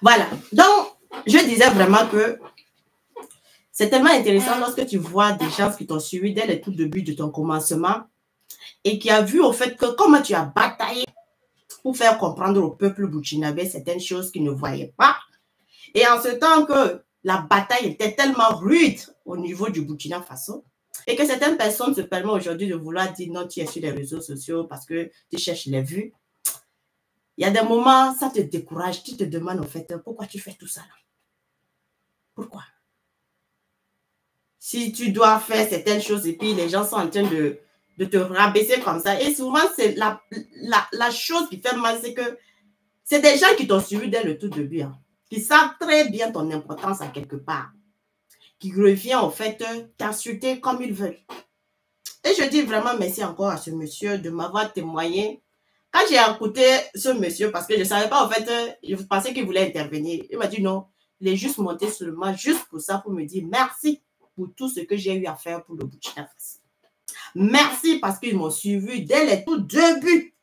Voilà. Donc, je disais vraiment que c'est tellement intéressant lorsque tu vois des gens qui t'ont suivi dès le tout début de ton commencement et qui a vu au fait que comment tu as bataillé pour faire comprendre au peuple burkinabé certaines choses qu'ils ne voyaient pas. Et en ce temps que la bataille était tellement rude au niveau du Burkina Faso et que certaines personnes se permettent aujourd'hui de vouloir dire non, tu es sur les réseaux sociaux parce que tu cherches les vues. Il y a des moments, ça te décourage. Tu te demandes en fait, pourquoi tu fais tout ça là? Pourquoi? Si tu dois faire certaines choses et puis les gens sont en train de te rabaisser comme ça. Et souvent, c'est la chose qui fait mal, c'est que c'est des gens qui t'ont suivi dès le tout début, hein, qui savent très bien ton importance à quelque part, qui revient en fait t'insulter comme ils veulent. Et je dis vraiment merci encore à ce monsieur de m'avoir témoigné. Quand j'ai écouté ce monsieur, parce que je ne savais pas en fait, je pensais qu'il voulait intervenir. Il m'a dit non, il est juste monté seulement, juste pour ça, pour me dire merci pour tout ce que j'ai eu à faire pour le Burkina Faso. Merci parce qu'ils m'ont suivi dès les tout débuts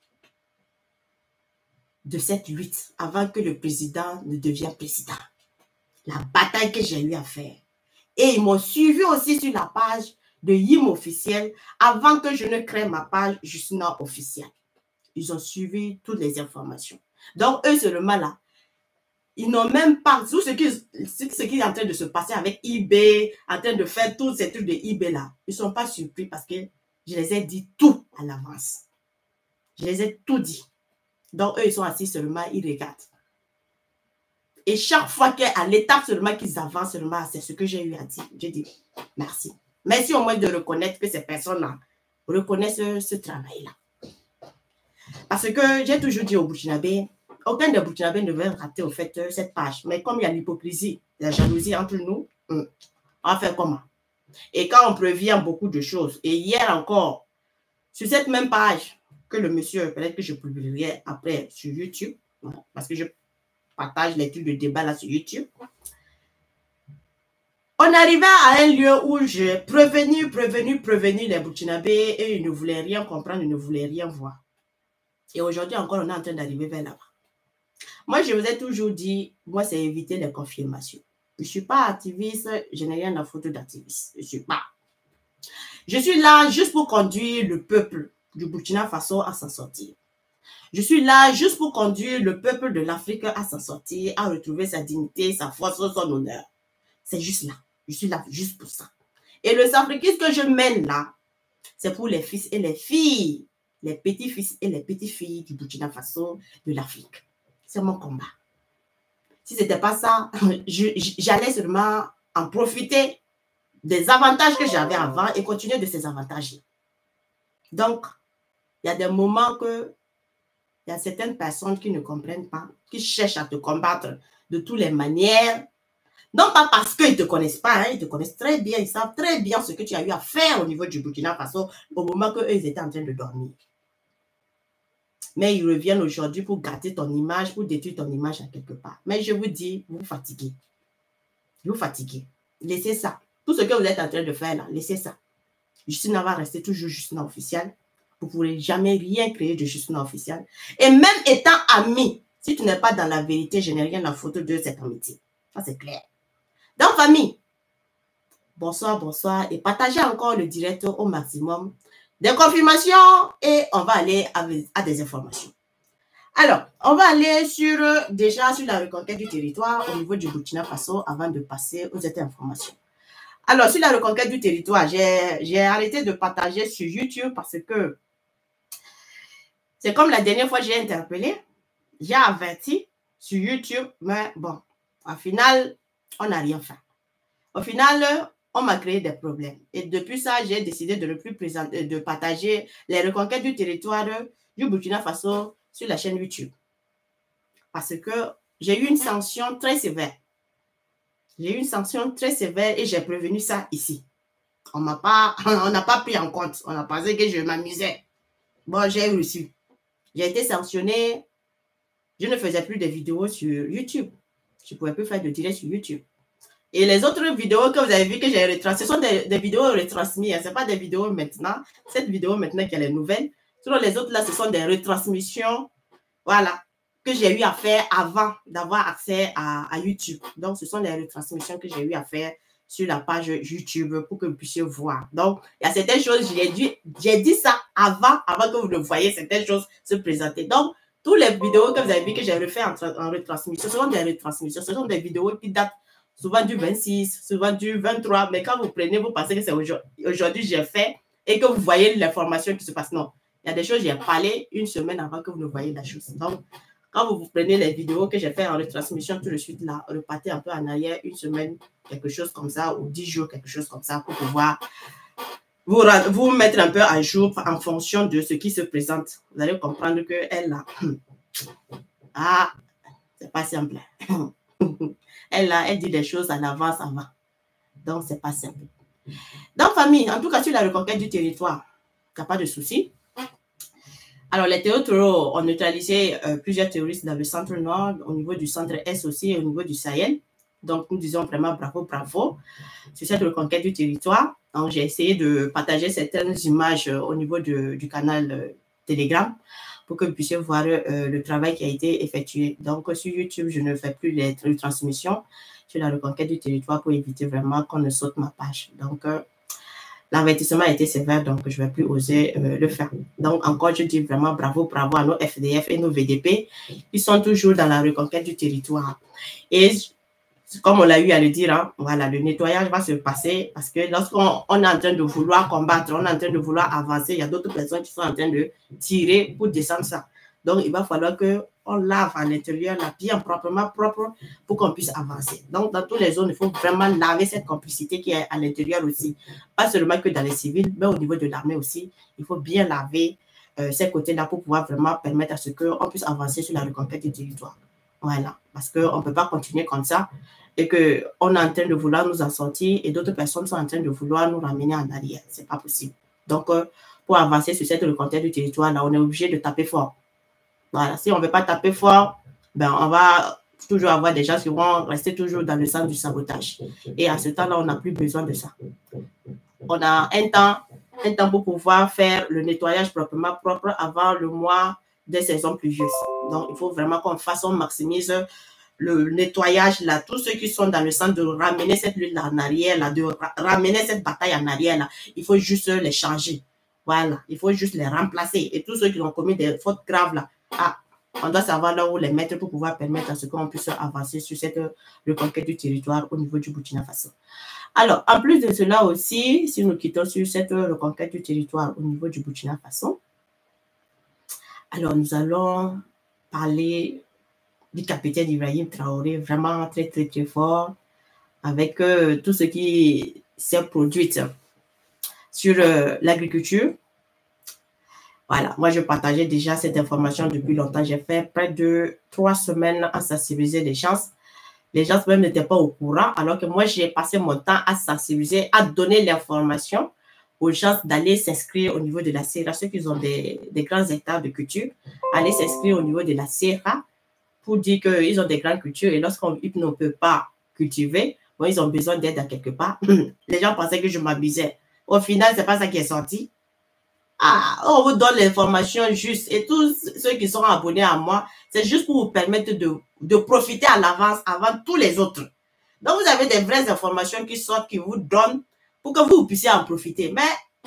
de cette lutte, avant que le président ne devienne président. La bataille que j'ai eu à faire. Et ils m'ont suivi aussi sur la page de Yim officiel avant que je ne crée ma page Justina officielle. Ils ont suivi toutes les informations. Donc, eux seulement là, ils n'ont même pas, tout ce qui est en train de se passer avec eBay, en train de faire tous ces trucs de eBay là, ils ne sont pas surpris parce que je les ai dit tout à l'avance. Je les ai tout dit. Donc, eux, ils sont assis seulement, ils regardent. Et chaque fois qu'à l'étape seulement qu'ils avancent seulement, c'est ce que j'ai eu à dire. J'ai dit merci. Merci au moins de reconnaître que ces personnes-là reconnaissent ce travail-là. Parce que j'ai toujours dit aux Burkinabés, aucun des Burkinabés ne veut rater au fait cette page. Mais comme il y a l'hypocrisie, la jalousie entre nous, on va faire comment? Et quand on prévient beaucoup de choses, et hier encore, sur cette même page que le monsieur, peut-être que je publierai après sur YouTube, parce que je partage les trucs de débat là sur YouTube. On arrivait à un lieu où j'ai prévenu les Burkinabés et ils ne voulaient rien comprendre, ils ne voulaient rien voir. Et aujourd'hui encore, on est en train d'arriver vers là-bas. Moi, je vous ai toujours dit, moi, c'est éviter les confirmations. Je ne suis pas activiste, je n'ai rien à foutre d'activiste. Je ne suis pas. Je suis là juste pour conduire le peuple du Burkina Faso à s'en sortir. Je suis là juste pour conduire le peuple de l'Afrique à s'en sortir, à retrouver sa dignité, sa force, son honneur. C'est juste là. Je suis là juste pour ça. Et le sacrifice que je mène là, c'est pour les fils et les filles, les petits-fils et les petites-filles du Burkina Faso, de l'Afrique. C'est mon combat. Si ce n'était pas ça, j'allais seulement en profiter des avantages que j'avais avant et continuer de ces avantages-là. Donc, il y a des moments que il y a certaines personnes qui ne comprennent pas, qui cherchent à te combattre de toutes les manières. Non pas parce qu'ils ne te connaissent pas, hein, ils te connaissent très bien, ils savent très bien ce que tu as eu à faire au niveau du Burkina Faso au moment qu'eux, ils étaient en train de dormir. Mais ils reviennent aujourd'hui pour gâter ton image, pour détruire ton image à quelque part. Mais je vous dis, vous fatiguez. Vous fatiguez. Laissez ça. Tout ce que vous êtes en train de faire là, laissez ça. Justina va rester toujours Justina officielle. Vous ne pourrez jamais rien créer de Justina officielle. Et même étant ami, si tu n'es pas dans la vérité, je n'ai rien à foutre de cette amitié. Ça, c'est clair. Donc, famille, bonsoir, bonsoir. Et partagez encore le direct au maximum. Des confirmations et on va aller à des informations. Alors, on va aller déjà sur la reconquête du territoire au niveau du Burkina Faso avant de passer aux autres informations. Alors, sur la reconquête du territoire, j'ai arrêté de partager sur YouTube parce que c'est comme la dernière fois que j'ai interpellé, j'ai averti sur YouTube, mais bon, au final, on n'a rien fait. Au final, on m'a créé des problèmes. Et depuis ça, j'ai décidé de ne plus de partager les reconquêtes du territoire du Burkina Faso sur la chaîne YouTube. Parce que j'ai eu une sanction très sévère. J'ai eu une sanction très sévère et j'ai prévenu ça ici. On n'a pas pris en compte. On a pensé que je m'amusais. Bon, j'ai reçu. J'ai été sanctionné. Je ne faisais plus de vidéos sur YouTube. Je ne pouvais plus faire de direct sur YouTube. Et les autres vidéos que vous avez vues que j'ai retransmises, ce sont des vidéos retransmises. Ce n'est pas des vidéos maintenant. Cette vidéo maintenant qu'elle est nouvelle. Sur les autres là, ce sont des retransmissions. Voilà. que j'ai eu à faire avant d'avoir accès à YouTube. Donc, ce sont les retransmissions que j'ai eu à faire sur la page YouTube pour que vous puissiez voir. Donc, il y a certaines choses, j'ai dit ça avant que vous le voyez, certaines choses se présenter. Donc, toutes les vidéos que vous avez vues que j'ai refait en retransmission, ce sont des retransmissions, ce sont des vidéos qui datent souvent du 26, souvent du 23, mais quand vous prenez, vous pensez que c'est aujourd'hui j'ai fait et que vous voyez l'information qui se passe. Non, il y a des choses, j'ai parlé une semaine avant que vous ne voyez la chose. Donc, quand vous prenez les vidéos que j'ai fait en retransmission, tout de suite, là, repartez un peu en arrière, une semaine, quelque chose comme ça, ou 10 jours, quelque chose comme ça, pour pouvoir vous mettre un peu à jour en fonction de ce qui se présente. Vous allez comprendre qu'elle, là, ah, c'est pas simple. Elle, là, elle dit des choses à l'avance avant. Donc, c'est pas simple. Donc, famille, en tout cas, sur la reconquête du territoire, il n'y a pas de souci. Alors, les terreaux ont neutralisé plusieurs terroristes dans le centre nord, au niveau du centre est aussi et au niveau du Sahel. Donc, nous disons vraiment bravo, bravo sur cette reconquête du territoire. Donc, j'ai essayé de partager certaines images au niveau du canal Telegram pour que vous puissiez voir le travail qui a été effectué. Donc, sur YouTube, je ne fais plus les transmissions sur la reconquête du territoire pour éviter vraiment qu'on ne saute ma page. Donc, l'avertissement a été sévère, donc je ne vais plus oser le faire. Donc, encore, je dis vraiment bravo, bravo à nos FDF et nos VDP qui sont toujours dans la reconquête du territoire. Et comme on l'a eu à le dire, hein, voilà, le nettoyage va se passer parce que lorsqu'on est en train de vouloir combattre, on est en train de vouloir avancer, il y a d'autres personnes qui sont en train de tirer pour descendre ça. Donc, il va falloir qu'on lave à l'intérieur, la bien proprement propre pour qu'on puisse avancer. Donc, dans toutes les zones, il faut vraiment laver cette complicité qui est à l'intérieur aussi. Pas seulement que dans les civils, mais au niveau de l'armée aussi. Il faut bien laver ces côtés-là pour pouvoir vraiment permettre à ce qu'on puisse avancer sur la reconquête du territoire. Voilà, parce qu'on ne peut pas continuer comme ça et qu'on est en train de vouloir nous en sortir et d'autres personnes sont en train de vouloir nous ramener en arrière. Ce n'est pas possible. Donc, pour avancer sur cette reconquête du territoire, là, on est obligé de taper fort. Voilà, si on ne veut pas taper fort, ben, on va toujours avoir des gens qui vont rester toujours dans le sens du sabotage. Et à ce temps-là, on n'a plus besoin de ça. On a un temps pour pouvoir faire le nettoyage proprement propre avant le mois des saisons pluvieuses. Donc, il faut vraiment qu'on fasse, on maximise le nettoyage là, tous ceux qui sont dans le sens de ramener cette lutte en arrière, là, de ramener cette bataille en arrière, là, il faut juste les changer. Voilà, il faut juste les remplacer. Et tous ceux qui ont commis des fautes graves là, on doit savoir là où les mettre pour pouvoir permettre à ce qu'on puisse avancer sur cette reconquête du territoire au niveau du Burkina Faso. Alors, en plus de cela aussi, si nous quittons sur cette reconquête du territoire au niveau du Burkina Faso, alors nous allons parler du capitaine Ibrahim Traoré, vraiment très, très, très fort, avec tout ce qui s'est produit sur l'agriculture. Voilà, moi, je partageais déjà cette information depuis longtemps. J'ai fait près de 3 semaines à sensibiliser les gens. Les gens même n'étaient pas au courant, alors que moi, j'ai passé mon temps à sensibiliser, à donner l'information aux gens d'aller s'inscrire au niveau de la CERA, ceux qui ont des grands hectares de culture, aller s'inscrire au niveau de la CERA pour dire qu'ils ont des grandes cultures et lorsqu'on ne peut pas cultiver, bon, ils ont besoin d'aide à quelque part. Les gens pensaient que je m'abusais. Au final, ce n'est pas ça qui est sorti. On vous donne l'information juste et tous ceux qui sont abonnés à moi, c'est juste pour vous permettre de profiter à l'avance avant tous les autres. Donc, vous avez des vraies informations qui sortent, qui vous donnent pour que vous puissiez en profiter. Mais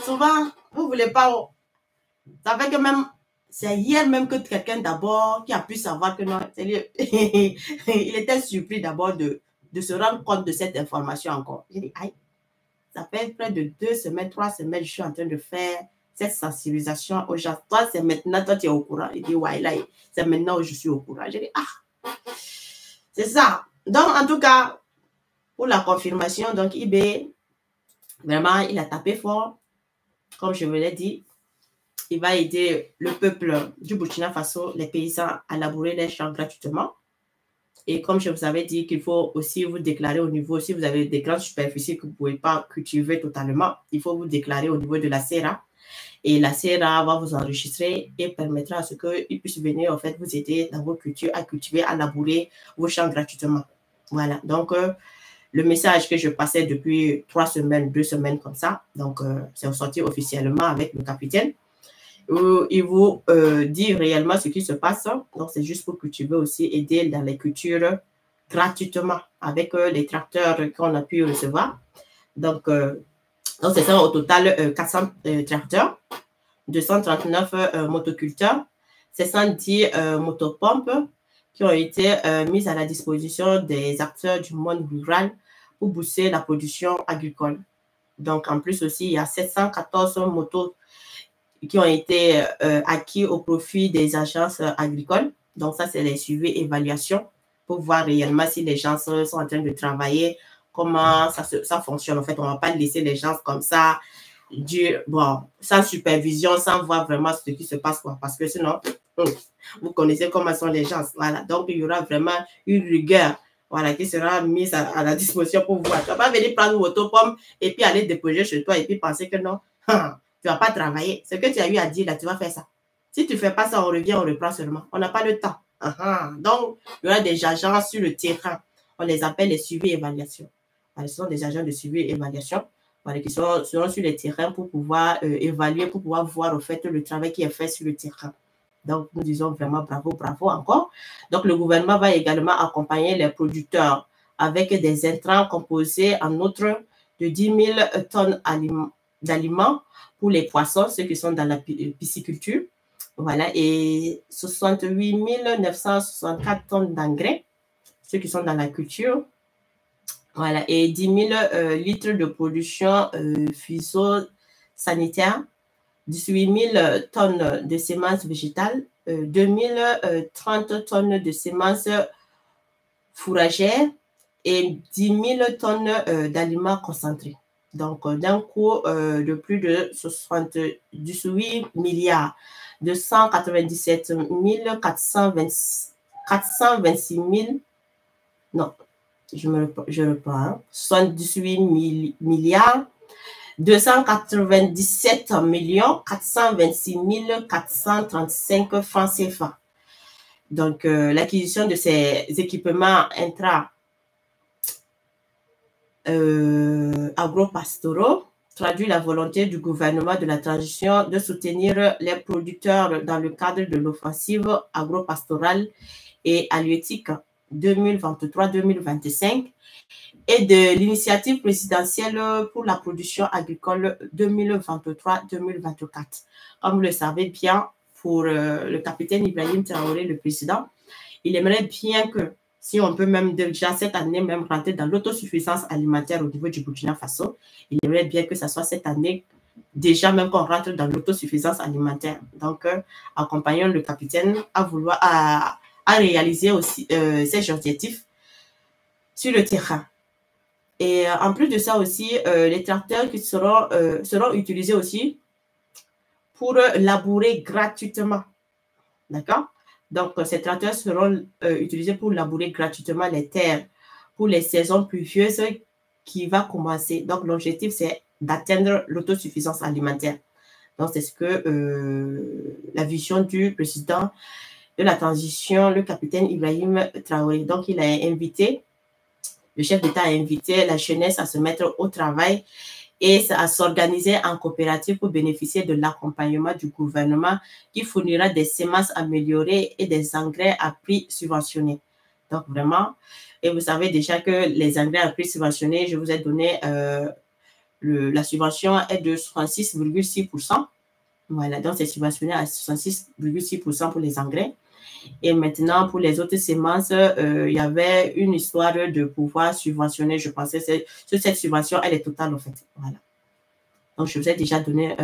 souvent, vous ne voulez pas. Ça fait que même, c'est hier même que quelqu'un d'abord qui a pu savoir que non, il était surpris d'abord de se rendre compte de cette information encore. J'ai dit, aïe, ça fait près de 2 semaines, 3 semaines, je suis en train de faire cette sensibilisation aux gens. Toi, c'est maintenant, toi, tu es au courant. Il dit, ouais, là, c'est maintenant où je suis au courant. J'ai dit, c'est ça. Donc, en tout cas, pour la confirmation, donc, eBay, vraiment, il a tapé fort. Comme je vous l'ai dit, il va aider le peuple du Burkina Faso, les paysans, à labourer les champs gratuitement. Et comme je vous avais dit qu'il faut aussi vous déclarer au niveau, si vous avez des grandes superficies que vous ne pouvez pas cultiver totalement, il faut vous déclarer au niveau de la CERA. Et la CERA va vous enregistrer et permettra à ce qu'ils puissent venir en fait vous aider dans vos cultures à cultiver, à labourer vos champs gratuitement. Voilà, donc le message que je passais depuis 3 semaines, 2 semaines comme ça, donc c'est sorti officiellement avec le capitaine. il vous dit réellement ce qui se passe. Donc, c'est juste pour cultiver aussi, aider dans les cultures gratuitement avec les tracteurs qu'on a pu recevoir. Donc c'est ça, au total, 400 tracteurs, 239 motoculteurs, 710 motopompes qui ont été mises à la disposition des acteurs du monde rural pour booster la production agricole. Donc, en plus aussi, il y a 714 motos qui ont été acquis au profit des agences agricoles. Donc, ça, c'est les suivis et évaluations pour voir réellement si les gens sont en train de travailler, comment ça fonctionne. En fait, on ne va pas laisser les gens comme ça, sans supervision, sans voir vraiment ce qui se passe, quoi, parce que sinon, vous connaissez comment sont les gens. Voilà. Donc, il y aura vraiment une rigueur, voilà, qui sera mise à la disposition pour voir. Tu ne vas pas venir prendre une motopomme et puis aller déposer chez toi et puis penser que non, tu ne vas pas travailler. Ce que tu as eu à dire, là, tu vas faire ça. Si tu ne fais pas ça, on revient, on reprend seulement. On n'a pas le temps. Donc, il y aura des agents sur le terrain. On les appelle les suivis et évaluations. Voilà, ce sont des agents de suivi et évaluation, voilà, qui seront sur le terrain pour pouvoir évaluer, pour pouvoir voir au fait le travail qui est fait sur le terrain. Donc, nous disons vraiment bravo, bravo encore. Donc, le gouvernement va également accompagner les producteurs avec des intrants composés en outre de 10 000 tonnes d'aliments pour les poissons, ceux qui sont dans la pisciculture. Voilà, et 68 964 tonnes d'engrais, ceux qui sont dans la culture. Voilà, et 10 000 litres de production phytosanitaire, 18 000 tonnes de semences végétales, 30 tonnes de semences fourragères et 10 000 tonnes d'aliments concentrés. Donc, d'un coût de plus de 78 milliards 297 426 000, non, je reprends, 78 milliards 297 millions 426 435 francs CFA. Donc, l'acquisition de ces équipements agro-pastoraux traduit la volonté du gouvernement de la transition de soutenir les producteurs dans le cadre de l'offensive agro-pastorale et halieutique 2023-2025 et de l'initiative présidentielle pour la production agricole 2023-2024. Comme vous le savez bien, pour le capitaine Ibrahim Traoré, le président, il aimerait bien que, si on peut même déjà cette année même rentrer dans l'autosuffisance alimentaire au niveau du Burkina Faso, il aimerait bien que ça soit cette année déjà même qu'on rentre dans l'autosuffisance alimentaire. Donc, accompagnons le capitaine à réaliser aussi ces objectifs sur le terrain. Et en plus de ça aussi, les tracteurs qui seront utilisés aussi pour labourer gratuitement. D'accord? Donc, ces tracteurs seront utilisés pour labourer gratuitement les terres pour les saisons pluvieuses qui va commencer. Donc, l'objectif, c'est d'atteindre l'autosuffisance alimentaire. Donc, c'est ce que la vision du président de la transition, le capitaine Ibrahim Traoré. Donc, il a invité, le chef d'État a invité la jeunesse à se mettre au travail et à s'organiser en coopérative pour bénéficier de l'accompagnement du gouvernement qui fournira des semences améliorées et des engrais à prix subventionnés. Donc, vraiment, et vous savez déjà que les engrais à prix subventionnés, je vous ai donné, la subvention est de 66,6%. Voilà, donc c'est subventionné à 66,6% pour les engrais. Et maintenant, pour les autres semences, il y avait une histoire de pouvoir subventionner. Je pensais que cette subvention, elle est totale, en fait. Voilà. Donc, je vous ai déjà donné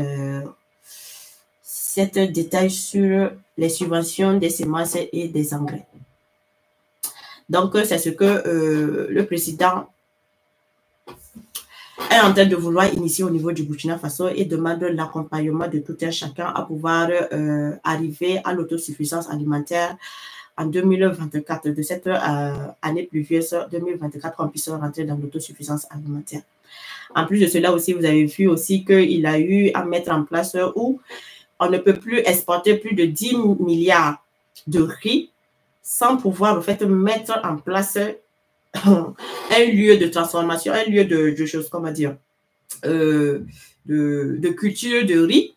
7 détails sur les subventions des semences et des engrais. Donc, c'est ce que le président est en train de vouloir initier au niveau du Burkina Faso et demande l'accompagnement de tout un chacun à pouvoir arriver à l'autosuffisance alimentaire en 2024, de cette année pluvieuse 2024, on puisse rentrer dans l'autosuffisance alimentaire. En plus de cela aussi, vous avez vu aussi qu'il a eu à mettre en place où on ne peut plus exporter plus de 10 milliards de riz sans pouvoir en fait mettre en place un lieu de transformation, un lieu de choses, comment dire, de culture de riz.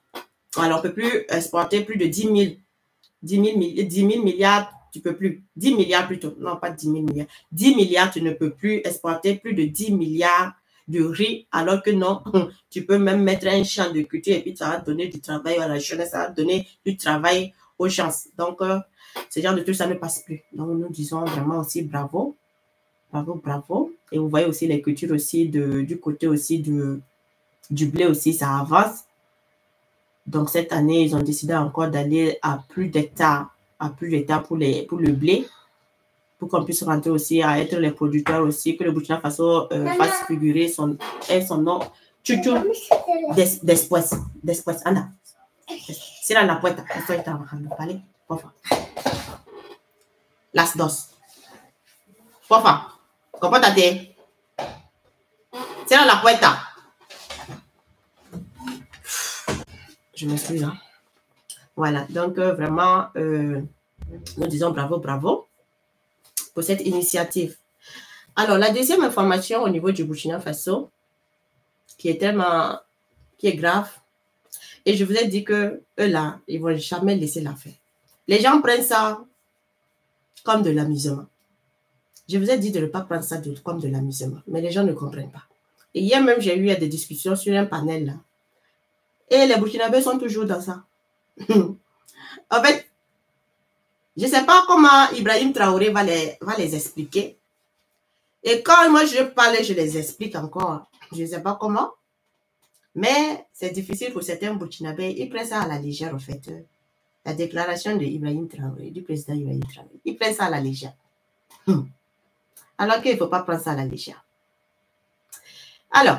Alors, on ne peut plus exporter plus de 10 000 milliards, tu ne peux plus. 10 milliards plutôt. Non, pas 10 000 milliards. 10 milliards, tu ne peux plus exporter plus de 10 milliards de riz, alors que non, tu peux même mettre un champ de culture et puis ça va donner du travail à la jeunesse, ça va donner du travail aux gens. Donc, ce genre de trucs, ça ne passe plus. Donc, nous disons vraiment aussi bravo. Bravo, bravo. Et vous voyez aussi les cultures aussi du côté aussi du blé aussi, ça avance. Donc, cette année, ils ont décidé encore d'aller à plus d'hectares pour le blé, pour qu'on puisse rentrer aussi à être les producteurs aussi, que le Burkina Faso fasse figurer son nom. Chuchu, después, anda. Cierra la puerta, estoy trabajando, ¿vale? Por favor. Las dos. Por favor, compórtate. Cierra la puerta. Je m'excuse, hein. Voilà, donc vraiment, nous disons bravo, bravo pour cette initiative. Alors, la deuxième information au niveau du Burkina Faso, qui est grave, et je vous ai dit que eux là, ils ne vont jamais laisser l'affaire. Les gens prennent ça comme de l'amusement. Je vous ai dit de ne pas prendre ça comme de l'amusement, mais les gens ne comprennent pas. Et hier même, j'ai eu des discussions sur un panel là. Et les Burkinabés sont toujours dans ça. En fait, je ne sais pas comment Ibrahim Traoré va les expliquer. Et quand moi je parle, je les explique encore. Je ne sais pas comment. Mais c'est difficile pour certains Burkinabés. Ils prennent ça à la légère, en fait. La déclaration de Ibrahim Traoré, du président Ibrahim Traoré. Ils prennent ça à la légère. Alors qu'il ne faut pas prendre ça à la légère. Alors,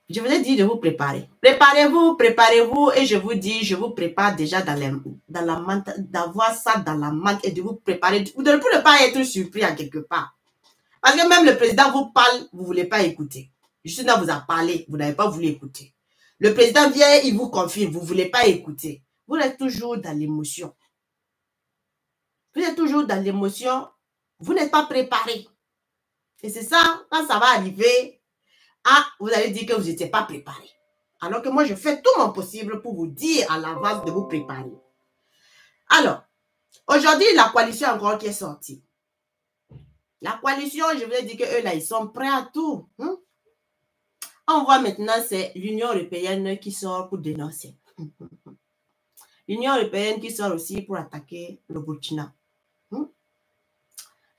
je vous ai dit de vous préparer. Préparez-vous et je vous dis, je vous prépare déjà dans la menthe, d'avoir ça dans la menthe et de vous préparer. Vous ne pouvez pas être surpris à quelque part. Parce que même le président vous parle, vous ne voulez pas écouter. Justina vous a parlé, vous n'avez pas voulu écouter. Le président vient, il vous confirme, vous ne voulez pas écouter. Vous êtes toujours dans l'émotion. Vous êtes toujours dans l'émotion. Vous n'êtes pas préparé. Et c'est ça, quand ça va arriver, vous allez dire que vous n'étiez pas préparé. Alors que moi, je fais tout mon possible pour vous dire à l'avance de vous préparer. Alors, aujourd'hui, la coalition encore qui est sortie. La coalition, je vous ai dit qu'eux, là, ils sont prêts à tout. On voit maintenant, c'est l'Union européenne qui sort pour dénoncer. L'Union européenne qui sort aussi pour attaquer le Burkina.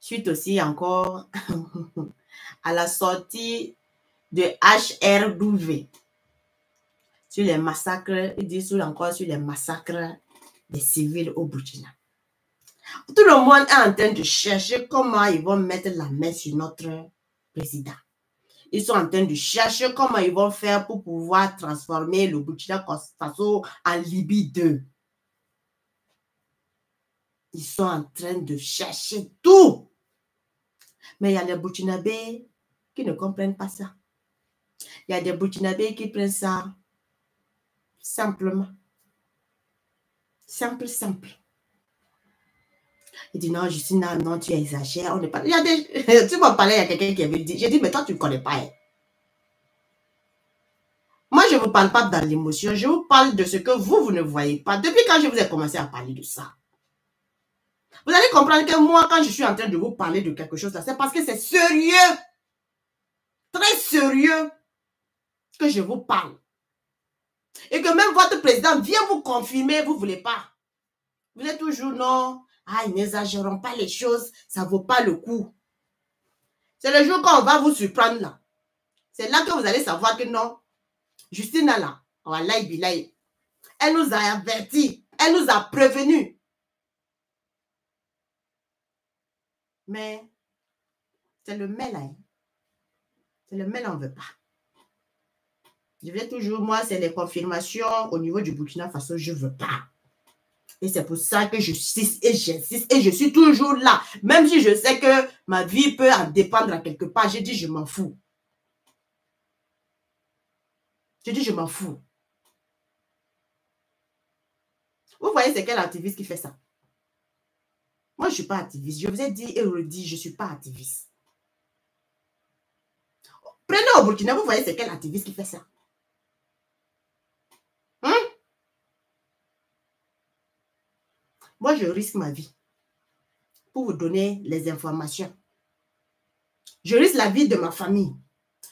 Suite aussi encore à la sortie de HRW sur les massacres, ils disent encore sur les massacres des civils au Burkina. Tout le monde est en train de chercher comment ils vont mettre la main sur notre président. Ils sont en train de chercher comment ils vont faire pour pouvoir transformer le Burkina Faso en Libye 2. Ils sont en train de chercher tout. Mais il y a des Burkinabés qui ne comprennent pas ça. Il y a des Burkinabés qui prennent ça simplement. Simple. Il dit non, Justina, non, tu exagères. On n'est pas... Tu m'en parlais, il y a quelqu'un qui avait dit. J'ai dit, mais toi, tu ne connais pas. Moi, je ne vous parle pas dans l'émotion. Je vous parle de ce que vous ne voyez pas. Depuis quand je vous ai commencé à parler de ça. Vous allez comprendre que moi, quand je suis en train de vous parler de quelque chose, c'est parce que c'est sérieux. Très sérieux que je vous parle. Et que même votre président vient vous confirmer, vous ne voulez pas. Vous êtes toujours non. Ils n'exagérons pas les choses, ça ne vaut pas le coup. C'est le jour quand on va vous surprendre là. C'est là que vous allez savoir que non. Justina là, elle nous a avertis, elle nous a prévenus. Mais c'est le mais là. C'est le mais là, on ne veut pas. Je vais toujours, moi, c'est les confirmations au niveau du Burkina Faso, je ne veux pas. Et c'est pour ça que je insiste et j'insiste et je suis toujours là. Même si je sais que ma vie peut en dépendre à quelque part, j'ai dit je m'en fous. J'ai dit je m'en fous. Vous voyez, c'est quel activiste qui fait ça? Moi, je ne suis pas activiste. Je vous ai dit et redit, je ne suis pas activiste. Prenez au Burkina, vous voyez, c'est quel activiste qui fait ça? Moi, je risque ma vie pour vous donner les informations. Je risque la vie de ma famille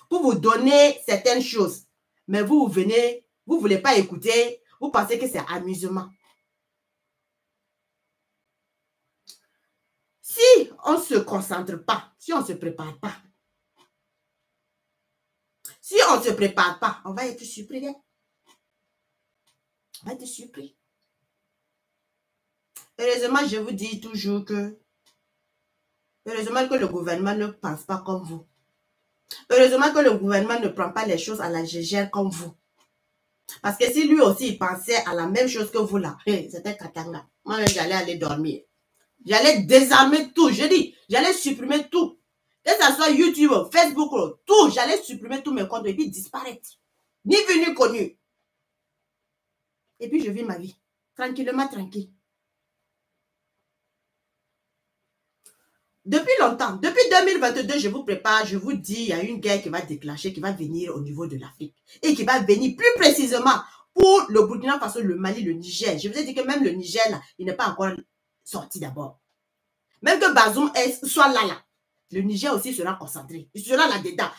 pour vous donner certaines choses. Mais vous venez, vous ne voulez pas écouter, vous pensez que c'est amusement. Si on ne se concentre pas, si on ne se prépare pas, si on ne se prépare pas, on va être surpris. On va être surpris. Heureusement, je vous dis toujours que heureusement que le gouvernement ne pense pas comme vous. Heureusement que le gouvernement ne prend pas les choses à la légère comme vous. Parce que si lui aussi il pensait à la même chose que vous là, c'était Katanga. Moi, j'allais aller dormir. J'allais désarmer tout. Je dis, j'allais supprimer tout. Que ce soit YouTube, Facebook, tout. J'allais supprimer tous mes comptes et puis disparaître. Ni vu ni connu. Et puis je vis ma vie. Tranquillement, tranquille. Depuis longtemps, depuis 2022, je vous prépare, je vous dis, il y a une guerre qui va déclencher, qui va venir au niveau de l'Afrique. Et qui va venir plus précisément pour le Burkina Faso, le Mali, le Niger. Je vous ai dit que même le Niger, là, il n'est pas encore sorti d'abord. Même que Bazoum soit là, le Niger aussi sera concentré. Il sera là-dedans.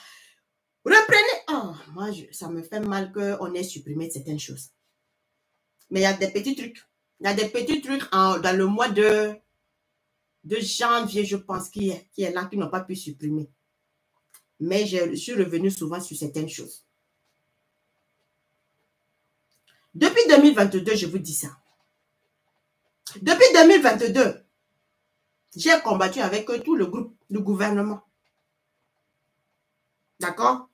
Reprenez. Oh, moi, ça me fait mal qu'on ait supprimé certaines choses. Mais il y a des petits trucs. Il y a des petits trucs dans le mois de janvier, je pense, qui est là, qui n'ont pas pu supprimer. Mais je suis revenu souvent sur certaines choses. Depuis 2022, je vous dis ça. Depuis 2022, j'ai combattu avec tout le groupe du gouvernement. D'accord?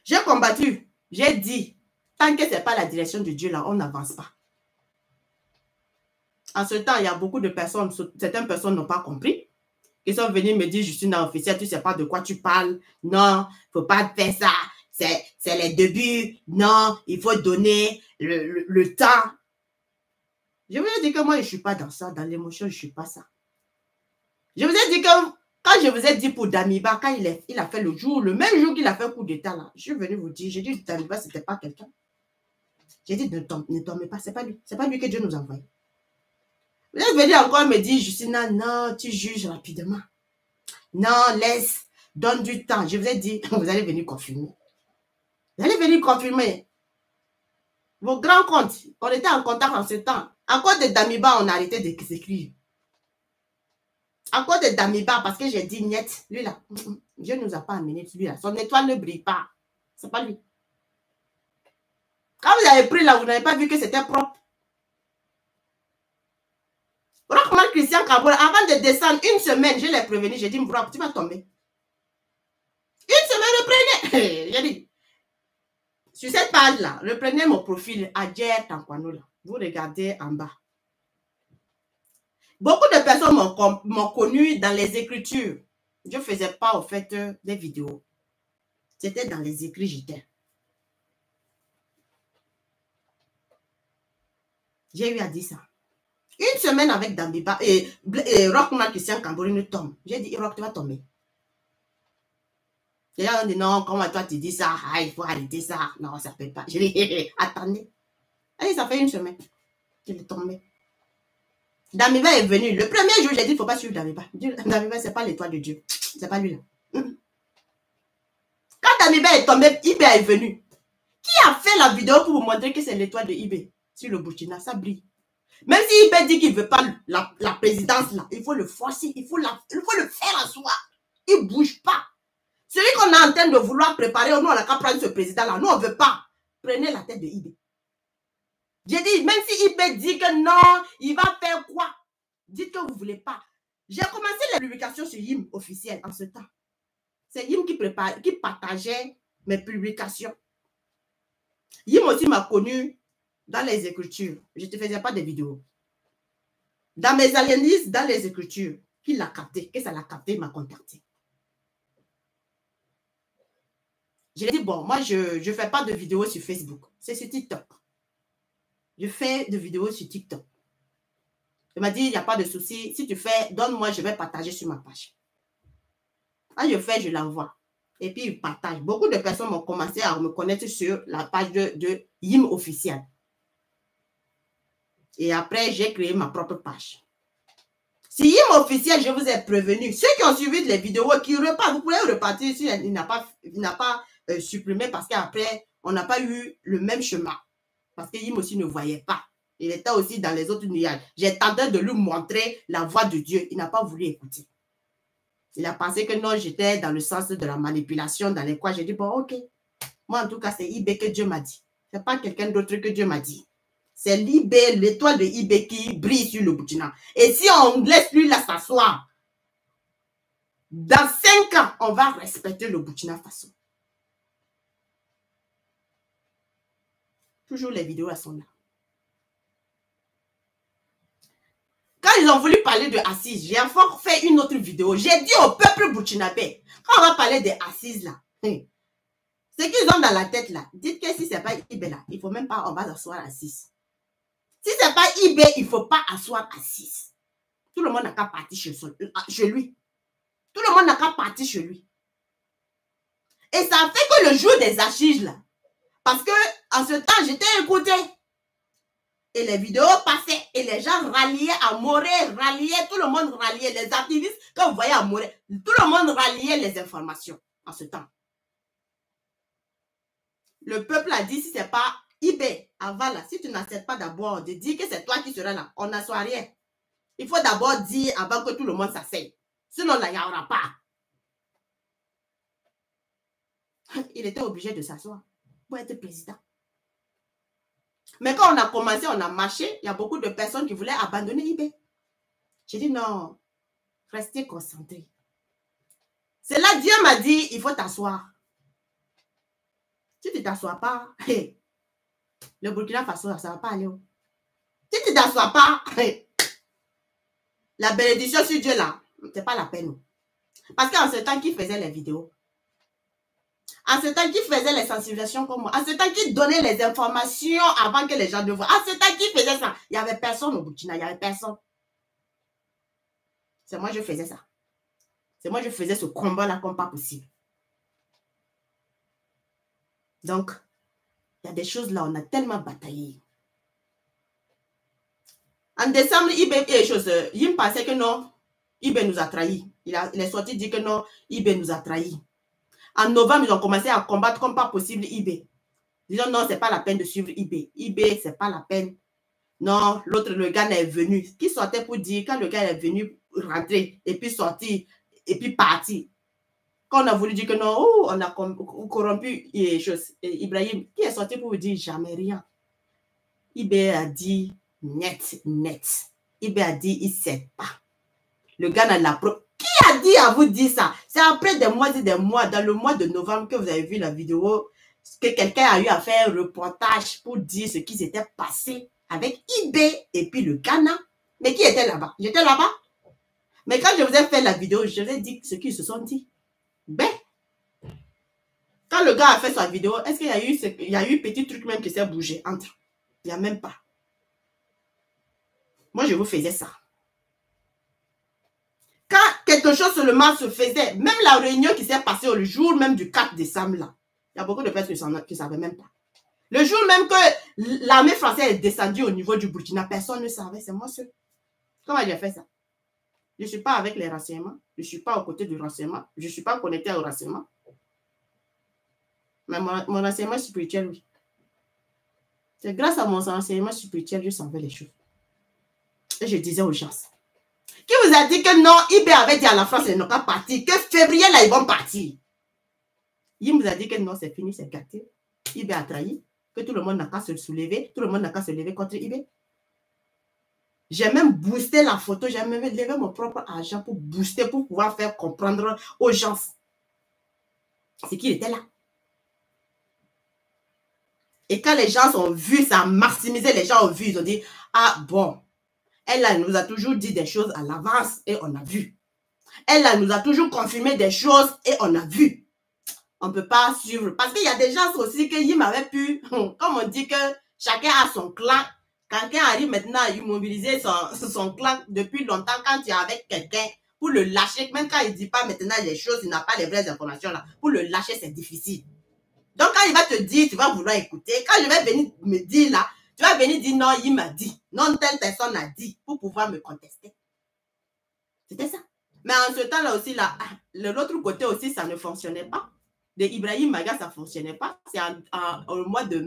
J'ai combattu. J'ai dit, tant que ce n'est pas la direction de Dieu, là, on n'avance pas. En ce temps, il y a beaucoup de personnes, certaines personnes n'ont pas compris. Ils sont venus me dire, je suis une officielle, tu ne sais pas de quoi tu parles. Non, il ne faut pas faire ça. C'est les débuts. Non, il faut donner le temps. Je vous ai dit que moi, je ne suis pas dans ça. Dans l'émotion, je ne suis pas ça. Je vous ai dit que quand je vous ai dit pour Damiba, quand il a fait le même jour qu'il a fait un coup d'état, là, je suis venu vous dire, j'ai dit Damiba, ce n'était pas quelqu'un. J'ai dit, ne tombez pas, ce n'est pas lui. Ce n'est pas lui que Dieu nous a envoyé. Vous êtes venu encore me dire, Justina, non, tu juges rapidement. Non, laisse, donne du temps. Je vous ai dit, vous allez venir confirmer. Vous allez venir confirmer. Vos grands comptes, on était en contact en ce temps. À cause de Damiba, on a arrêté de s'écrire. À cause de Damiba, parce que j'ai dit, niet, lui là, Dieu ne nous a pas amené, lui là. Son étoile ne brille pas. C'est pas lui. Quand vous avez pris là, vous n'avez pas vu que c'était propre. Rockman Christian Kaboula, avant de descendre une semaine, je l'ai prévenu, j'ai dit, Mbrok, tu vas tomber. Une semaine, reprenez. J'ai dit, sur cette page-là, reprenez mon profil, Adjer Tankwano, là. Vous regardez en bas. Beaucoup de personnes m'ont connu dans les écritures. Je ne faisais pas, au fait, des vidéos. C'était dans les écrits, j'étais. J'ai eu à dire ça. Une semaine avec Damiba et Rockman Christian Kaboula tombe. J'ai dit, Rock, tu vas tomber. Les gens ont dit, non, comment toi tu dis ça? Ah, il faut arrêter ça. Non, ça ne peut pas. J'ai dit, attendez. Et ça fait une semaine. Je l'ai tombé. Damiba est venu. Le premier jour, j'ai dit, il ne faut pas suivre Damiba. Damiba, ce n'est pas l'étoile de Dieu. Ce n'est pas lui là. Quand Damiba est tombé, Ibé est venu. Qui a fait la vidéo pour vous montrer que c'est l'étoile de Ibé sur le Burkina? Ça brille. Même si Ibé dit qu'il ne veut pas la présidence là, il faut le forcer, il faut le faire en soi. Il ne bouge pas. Celui qu'on est en train de vouloir préparer, nous on n'a qu'à prendre ce président là. Nous on ne veut pas. Prenez la tête de Ibé. J'ai dit, même si Ibé dit que non, il va faire quoi? Dites que vous ne voulez pas. J'ai commencé les publications sur Yim officiel en ce temps. C'est Yim qui partageait mes publications. Yim aussi m'a connu dans les écritures. Je ne te faisais pas de vidéos. Dans mes analyses, dans les écritures, qu'il l'a capté, que ça l'a capté, il m'a contacté. J'ai dit, bon, moi, je ne fais pas de vidéos sur Facebook. C'est sur TikTok. Je fais des vidéos sur TikTok. Il m'a dit, il n'y a pas de souci. Si tu fais, donne-moi, je vais partager sur ma page. Quand je fais, je l'envoie. Et puis, il partage. Beaucoup de personnes ont commencé à me connaître sur la page de Yim officiel. Et après, j'ai créé ma propre page. Si Yim officiel, je vous ai prévenu. Ceux qui ont suivi les vidéos, qui repartent, vous pouvez repartir si il n'a pas supprimé parce qu'après, on n'a pas eu le même chemin. Parce que Yim aussi ne voyait pas. Il était aussi dans les autres nuages. J'ai tenté de lui montrer la voix de Dieu. Il n'a pas voulu écouter. Il a pensé que non, j'étais dans le sens de la manipulation, dans les quoi j'ai dit, bon, ok. Moi, en tout cas, c'est IB que Dieu m'a dit. Ce n'est pas quelqu'un d'autre que Dieu m'a dit. C'est l'IB, l'étoile de IB qui brille sur le Burkina. Et si on ne laisse lui là s'asseoir, dans 5 ans, on va respecter le Burkina Faso. Toujours les vidéos, elles sont là. Quand ils ont voulu parler de assises, j'ai encore fait une autre vidéo. J'ai dit au peuple burkinabé, quand on va parler des assises là, ce qu'ils ont dans la tête là, dites que si ce n'est pas IB là, il ne faut même pas, on va s'asseoir à 6. Si ce n'est pas IB, il ne faut pas asseoir à 6. Tout le monde n'a qu'à partir chez lui. Tout le monde n'a qu'à partir chez lui. Et ça fait que le jour des assises là, parce que en ce temps, j'étais écouté. Et les vidéos passaient et les gens ralliaient à Moré, ralliaient, tout le monde ralliait. Les activistes, quand vous voyez à Moré, tout le monde ralliait les informations en ce temps. Le peuple a dit, si ce n'est pas IB, avant là, si tu n'acceptes pas d'abord de dire que c'est toi qui seras là, on n'assoit rien. Il faut d'abord dire avant que tout le monde s'asseye. Sinon, là, il n'y aura pas. Il était obligé de s'asseoir pour être président. Mais quand on a commencé, on a marché, il y a beaucoup de personnes qui voulaient abandonner IB. J'ai dit non, restez concentrés. C'est là Dieu m'a dit, il faut t'asseoir. Si tu ne t'assois pas, le Burkina Faso, ça ne va pas aller. Si tu ne t'assois pas, la bénédiction sur Dieu là, ce n'est pas la peine. Parce qu'en ce temps, qui faisait les vidéos? En ce temps, qui faisait les sensibilisations comme moi? En ce temps, qui donnait les informations avant que les gens ne voient? En ce temps, qui faisait ça? Il n'y avait personne au Burkina, il n'y avait personne. C'est moi, je faisais ça. C'est moi, je faisais ce combat-là comme pas possible. Donc, il y a des choses là, on a tellement bataillé. En décembre, Yim pensait que non, IB nous a trahis. Il est sorti dire que non, IB nous a trahis. En novembre, ils ont commencé à combattre comme pas possible IB. Disons non, c'est pas la peine de suivre IB. IB, c'est pas la peine. Non, l'autre, le gars est venu. Qui sortait pour dire, quand le gars est venu rentrer, et puis sortir, et puis partir. Quand on a voulu dire que non, on a corrompu Ibrahim, qui est sorti pour vous dire jamais rien. IB a dit net. IB a dit, il ne sait pas. Le gars n'a la preuve. Qui a dit à vous dire ça? C'est après des mois et des mois, dans le mois de novembre, que vous avez vu la vidéo, que quelqu'un a eu à faire un reportage pour dire ce qui s'était passé avec IB et puis le Ghana. Mais qui était là-bas? J'étais là-bas. Mais quand je vous ai fait la vidéo, je vous ai dit ce qu'ils se sont dit. Ben, quand le gars a fait sa vidéo, est-ce qu'il y a eu petit truc même qui s'est bougé entre? Il n'y a même pas. Moi, je vous faisais ça. Quand quelque chose seulement se faisait, même la réunion qui s'est passée le jour même du 4 décembre, là, il y a beaucoup de personnes qui ne savaient même pas. Le jour même que l'armée française est descendue au niveau du Burkina, personne ne savait, c'est moi seul. Comment j'ai fait ça? Je ne suis pas avec les renseignements, je ne suis pas aux côtés du renseignement, je ne suis pas connecté au renseignement. Mais mon renseignement spirituel, oui. C'est grâce à mon renseignement spirituel que je savais les choses. Et je disais aux gens. Qui vous a dit que non, IB avait dit à la France, ils n'ont pas parti, que février, là, ils vont partir. Il vous a dit que non, c'est fini, c'est gâté. IB a trahi, que tout le monde n'a qu'à se soulever, tout le monde n'a qu'à se lever contre IB. J'ai même boosté la photo, j'ai même levé mon propre argent pour booster, pour pouvoir faire comprendre aux gens ce qu'il était là. Et quand les gens ont vu, ça a maximisé, les gens ont vu, ils ont dit, ah bon, elle nous a toujours dit des choses à l'avance et on a vu. Elle nous a toujours confirmé des choses et on a vu. On ne peut pas suivre. Parce qu'il y a des gens aussi qui m'avaient pu, comme on dit que chacun a son clan. Quelqu'un arrive maintenant à immobiliser son clan depuis longtemps quand tu es avec quelqu'un pour le lâcher. Même quand il ne dit pas maintenant les choses, il n'a pas les vraies informations là. Pour le lâcher, c'est difficile. Donc quand il va te dire, tu vas vouloir écouter. Quand je vais venir me dire là, Tu vas venir dire non, il m'a dit. Non, telle personne a dit pour pouvoir me contester. C'était ça. Mais en ce temps-là aussi, de l'autre côté aussi, ça ne fonctionnait pas. De Ibrahim Maïga, ça ne fonctionnait pas. C'est au mois de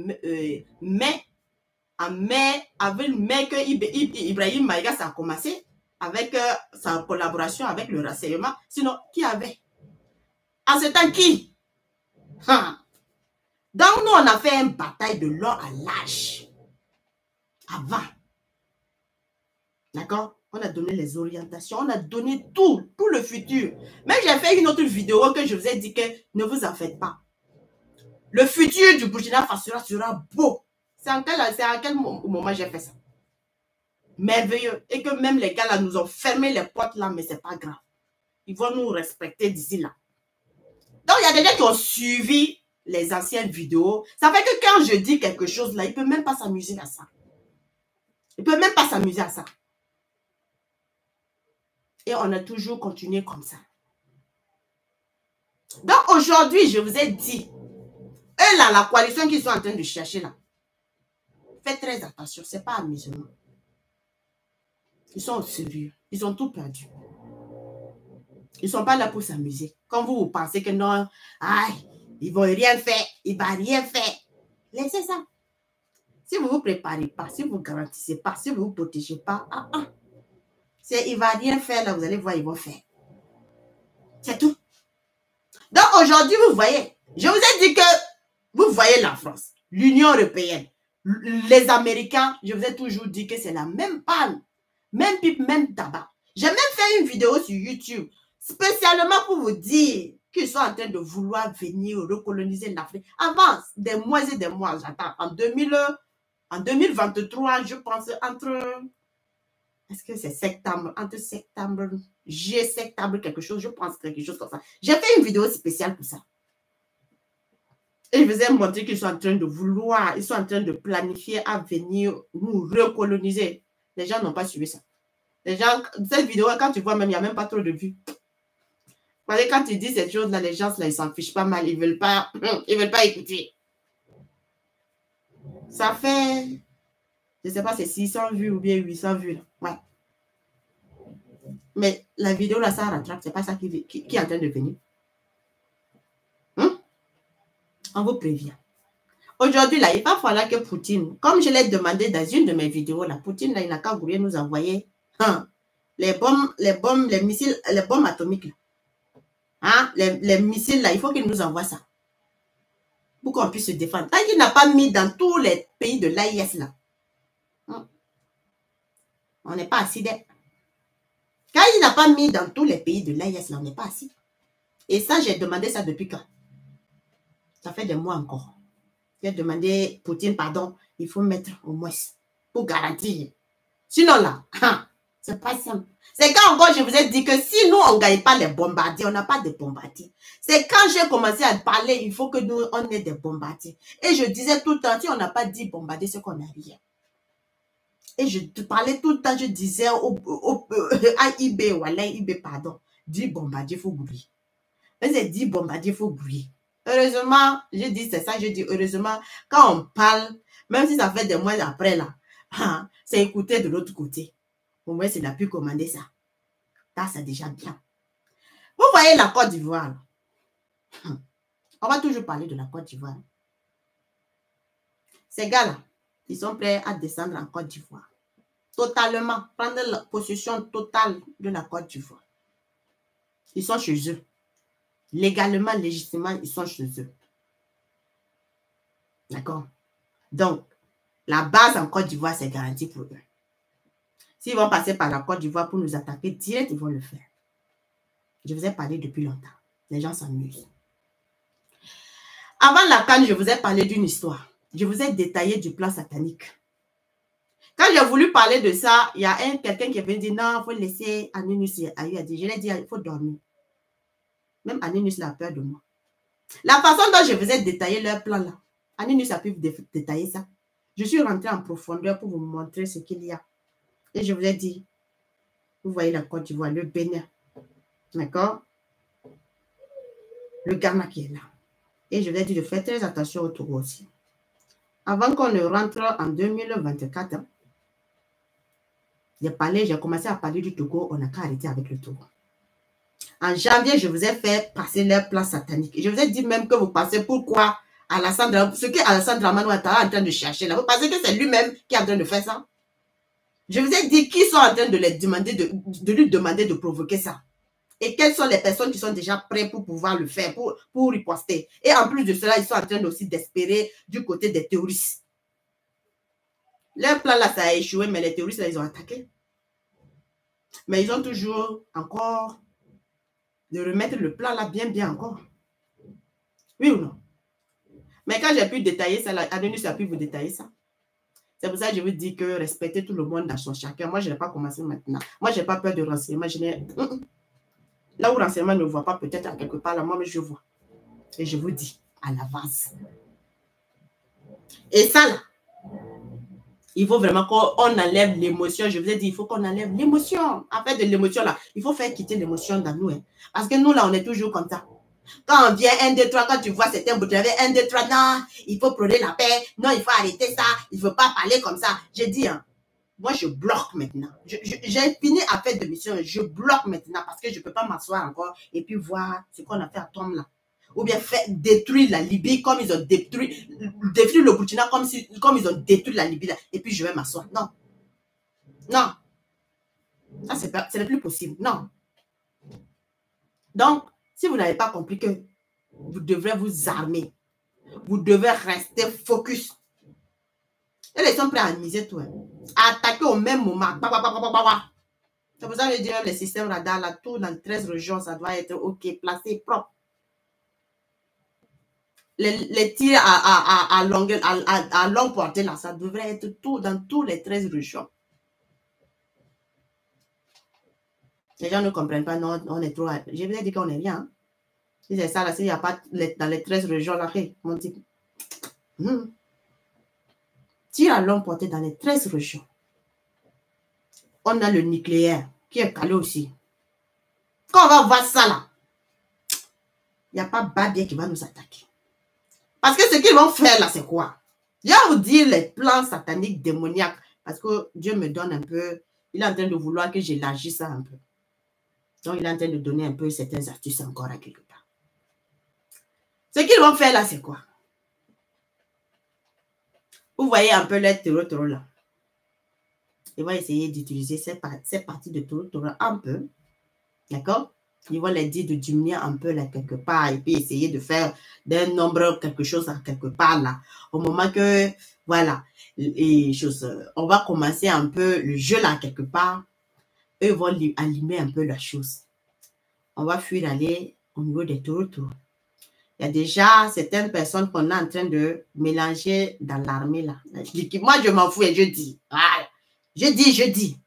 mai, avril, mai, que Ibrahim Maïga, ça a commencé avec sa collaboration avec le renseignement. Sinon, qui avait? En ce temps, qui? Donc, nous, on a fait une bataille de l'or à l'âge. Avant. D'accord? On a donné les orientations, on a donné tout le futur. Mais j'ai fait une autre vidéo que je vous ai dit que ne vous en faites pas. Le futur du Burkina Faso sera beau. C'est à quel moment j'ai fait ça? Merveilleux. Et que même les gars là nous ont fermé les portes là, mais c'est pas grave. Ils vont nous respecter d'ici là. Donc, il y a des gens qui ont suivi les anciennes vidéos. Ça fait que quand je dis quelque chose là, ils ne peuvent même pas s'amuser à ça. Ils ne peuvent même pas s'amuser à ça. Et on a toujours continué comme ça. Donc, aujourd'hui, je vous ai dit, eux là, la coalition qu'ils sont en train de chercher là, faites très attention, ce n'est pas amusement. Ils sont au sérieux. Ils ont tout perdu. Ils ne sont pas là pour s'amuser. Quand vous pensez que non, ils ne vont rien faire, ils ne vont rien faire. Laissez ça. Si vous ne vous préparez pas, si vous ne garantissez pas, si vous ne vous protégez pas, il ne va rien faire là, vous allez voir, ils vont faire. C'est tout. Donc aujourd'hui, vous voyez, je vous ai dit que vous voyez la France, l'Union européenne, les Américains, je vous ai toujours dit que c'est la même panne, même pipe, même tabac. J'ai même fait une vidéo sur YouTube spécialement pour vous dire qu'ils sont en train de vouloir venir recoloniser l'Afrique. Avant, des mois et des mois, j'attends. En 2023, je pense, est-ce que c'est septembre, entre septembre, septembre, quelque chose, je pense quelque chose comme ça. J'ai fait une vidéo spéciale pour ça. Et je vous ai montré qu'ils sont en train de vouloir, ils sont en train de planifier à venir nous recoloniser. Les gens n'ont pas suivi ça. Les gens, cette vidéo, quand tu vois même, il n'y a même pas trop de vues. Parce que quand tu dis cette chose-là, les gens, là, ils s'en fichent pas mal. Ils ne veulent pas écouter. Ça fait, je ne sais pas, c'est 600 vues ou bien 800 vues. Là. Ouais. Mais la vidéo, là, ça rattrape. Ce n'est pas ça qui est en train de venir. On vous prévient. Aujourd'hui, là, il va falloir que Poutine, comme je l'ai demandé dans une de mes vidéos, là, Poutine, là, il n'a qu'à vouloir nous envoyer les missiles, les bombes atomiques. Là. Les missiles, là, il faut qu'il nous envoie ça. Pour qu'on puisse se défendre. Tant qu'il n'a pas mis dans tous les pays de l'AIS, là, on n'est pas assis. Quand il n'a pas mis dans tous les pays de l'AIS, là, on n'est pas assis. Et ça, j'ai demandé ça depuis quand? Ça fait des mois encore. J'ai demandé, Poutine, pardon, il faut mettre au moins pour garantir. Sinon, là, c'est pas simple. C'est quand encore je vous ai dit que si nous, on ne gagne pas les bombardiers, on n'a pas de bombardiers. C'est quand j'ai commencé à parler, il faut que nous, on ait des bombardiers. Et je disais tout le temps, si on n'a pas dit bombardier, c'est qu'on n'a rien. Et je parlais tout le temps, je disais à IB, ou à l'IB, pardon, 10 bombardiers, il faut grouiller. Mais c'est 10 bombardiers, il faut grouiller. Heureusement, je dis c'est ça, je dis heureusement, quand on parle, même si ça fait des mois après, là, c'est écouter de l'autre côté. Au moins, il a pu commander ça. Ça, c'est déjà bien. Vous voyez la Côte d'Ivoire. On va toujours parler de la Côte d'Ivoire. Ces gars-là, ils sont prêts à descendre en Côte d'Ivoire. Totalement, prendre la possession totale de la Côte d'Ivoire. Ils sont chez eux. Légalement, légitimement, ils sont chez eux. D'accord? Donc, la base en Côte d'Ivoire, c'est garanti pour eux. S'ils vont passer par la Côte d'Ivoire pour nous attaquer direct, ils vont le faire. Je vous ai parlé depuis longtemps. Les gens s'amusent. Avant la CAN, je vous ai parlé d'une histoire. Je vous ai détaillé du plan satanique. Quand j'ai voulu parler de ça, il y a quelqu'un qui est venu dire non, il faut laisser Anonymous et Ayu a dit. Je l'ai dit, il faut dormir. Même Anonymous a peur de moi. La façon dont je vous ai détaillé leur plan là, Anonymous a pu vous détailler ça. Je suis rentrée en profondeur pour vous montrer ce qu'il y a. Et je vous ai dit, vous voyez la Côte d'Ivoire, le Bénin. D'accord? Le Ghana qui est là. Et je vous ai dit de faire très attention au Togo aussi. avant qu'on ne rentre en 2024, hein, j'ai commencé à parler du Togo, on n'a qu'à arrêter avec le Togo. En janvier, je vous ai fait passer leur plan satanique. Et je vous ai dit même que vous pensez pourquoi Alassane, ce qu'Alassane Dramane Ouattara est en train de chercher là. Vous pensez que c'est lui-même qui est en train de faire ça? Je vous ai dit qui sont en train de lui demander de provoquer ça. Et quelles sont les personnes qui sont déjà prêtes pour pouvoir le faire, pour riposter. Et en plus de cela, ils sont en train aussi d'espérer du côté des terroristes. Leur plan là, ça a échoué, mais les terroristes là, ils ont attaqué. Mais ils ont toujours encore de remettre le plan là bien encore. Oui ou non? Mais quand j'ai pu détailler ça, Adonis a pu vous détailler ça. C'est pour ça que je vous dis que respectez tout le monde dans son chacun. Moi, je n'ai pas commencé maintenant. Moi, je n'ai pas peur de renseignement. Là où renseignement ne voit pas, peut-être à quelque part, là, moi, mais je vois. Et je vous dis à l'avance. Et ça, là, il faut vraiment qu'on enlève l'émotion. Je vous ai dit, il faut qu'on enlève l'émotion. Après de l'émotion, là, il faut faire quitter l'émotion dans nous. Hein. Parce que nous, là, on est toujours comme ça. Quand on vient 1, 2, 3, quand tu vois certains bouts, 1, 2, 3, non, il faut prôner la paix. Non, il faut arrêter ça. Il ne faut pas parler comme ça. J'ai dit, hein, moi, je bloque maintenant. J'ai fini à faire de mission. Je bloque maintenant parce que je ne peux pas m'asseoir encore et puis voir ce qu'on a fait à Tom là. Ou bien détruire la Libye comme ils ont détruit le Burkina comme ils ont détruit la Libye là. Et puis je vais m'asseoir. Non. Non. Ça, ce n'est plus possible. Non. Donc, si vous n'avez pas compris que vous devrez vous armer, vous devez rester focus. Et ils sont prêts à miser tout. Hein. À attaquer au même moment. C'est pour ça que je dis même les systèmes radar, là, tout dans 13 régions, ça doit être OK, placé, propre. Les tirs à longue portée, là, ça devrait être tout dans tous les 13 régions. Les gens ne comprennent pas, non, on est trop... Je vous ai dit qu'on n'est rien. Hein. Si c'est ça, là, s'il n'y a pas dans les 13 régions, là, mon type. Tir à longue portée dans les 13 régions. On a le nucléaire qui est calé aussi. Quand on va voir ça, là, il n'y a pas Babia qui va nous attaquer. Parce que ce qu'ils vont faire là, c'est quoi? Je vais vous dire les plans sataniques démoniaques. Parce que Dieu me donne un peu... Il est en train de vouloir que j'élargisse ça un peu. Donc, il est en train de donner un peu certaines astuces encore à quelque part. Ce qu'ils vont faire là, c'est quoi? Vous voyez un peu les taureaux là. Ils vont essayer d'utiliser ces parties de taureaux un peu. D'accord? Ils vont les dire de diminuer un peu là quelque part et puis essayer de faire d'un nombre quelque chose à quelque part là. Au moment que, voilà, on va commencer un peu le jeu là quelque part. Eux vont allumer un peu la chose. On va fuir aller au niveau des taureaux. Il y a déjà certaines personnes qu'on est en train de mélanger dans l'armée là. Moi, je m'en fous et je dis. Voilà. Je dis.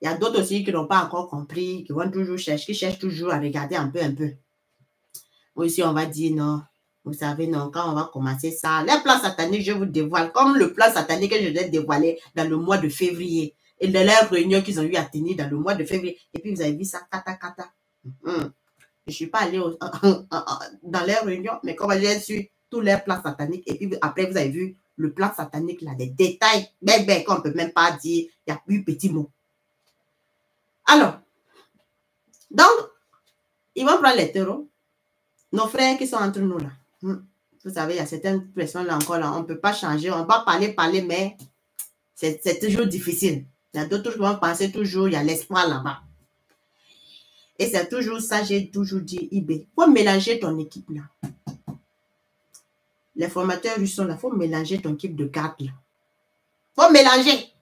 Il y a d'autres aussi qui n'ont pas encore compris, qui vont toujours chercher, qui cherchent toujours à regarder un peu. Aussi, on va dire non. Vous savez, non, quand on va commencer ça, les plans sataniques, je vous dévoile, comme le plan satanique que je l'ai dévoilé dans le mois de février. Et de leurs réunions qu'ils ont eu à tenir dans le mois de février. Et puis, vous avez vu ça, kata. Je ne suis pas allée dans les réunions, mais comme j'ai su tous les plans sataniques, et puis après, vous avez vu le plan satanique, là, des détails, qu'on ne peut même pas dire, il y a plus petit mot. Alors, donc, ils vont prendre les taureaux, nos frères qui sont entre nous là. Vous savez, il y a certaines personnes là encore, là, on ne peut pas changer, on va parler, mais c'est toujours difficile. Il y a d'autres qui vont penser toujours, il y a l'espoir là-bas. Et c'est toujours ça, j'ai toujours dit, IB, il faut mélanger ton équipe là. Les formateurs russes sont là, il faut mélanger ton équipe de garde là. Il faut mélanger,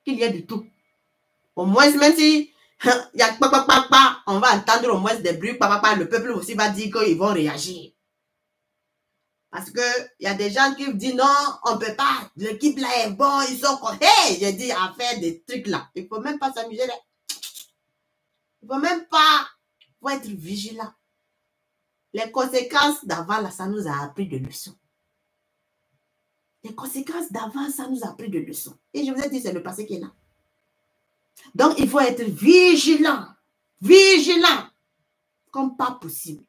qu'il y ait du tout. Au moins, même si il y a on va entendre au moins des bruits, le peuple aussi va dire qu'ils vont réagir. Parce qu'il y a des gens qui disent non, on ne peut pas, l'équipe là est bon, ils sont comme, hey, j'ai dit à faire des trucs là. Il ne faut même pas s'amuser là. Il ne faut même pas, il faut être vigilant. Les conséquences d'avant là, ça nous a appris de leçons. Les conséquences d'avant, ça nous a appris de leçons. Et je vous ai dit, c'est le passé qui est là. Donc, il faut être vigilant. Vigilant. Comme pas possible.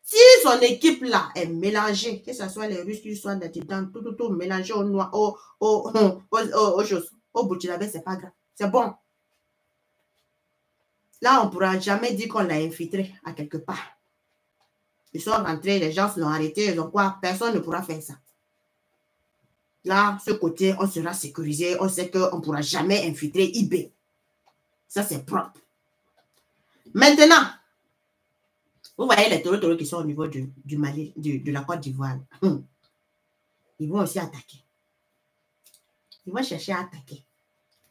S'ils son équipe là est mélangée, que ce soit les Russes qui soient là-dedans, tout mélangé au noir, aux choses. Au Burkinabé, c'est pas grave. C'est bon. Là, on ne pourra jamais dire qu'on l'a infiltré à quelque part. Ils sont rentrés, les gens l'ont arrêté, ils ont quoi? Personne ne pourra faire ça. Là, ce côté, on sera sécurisé, on sait qu'on ne pourra jamais infiltrer IB. Ça, c'est propre. Maintenant, vous voyez les taureaux qui sont au niveau du Mali, de la Côte d'Ivoire. Ils vont aussi attaquer. Ils vont chercher à attaquer.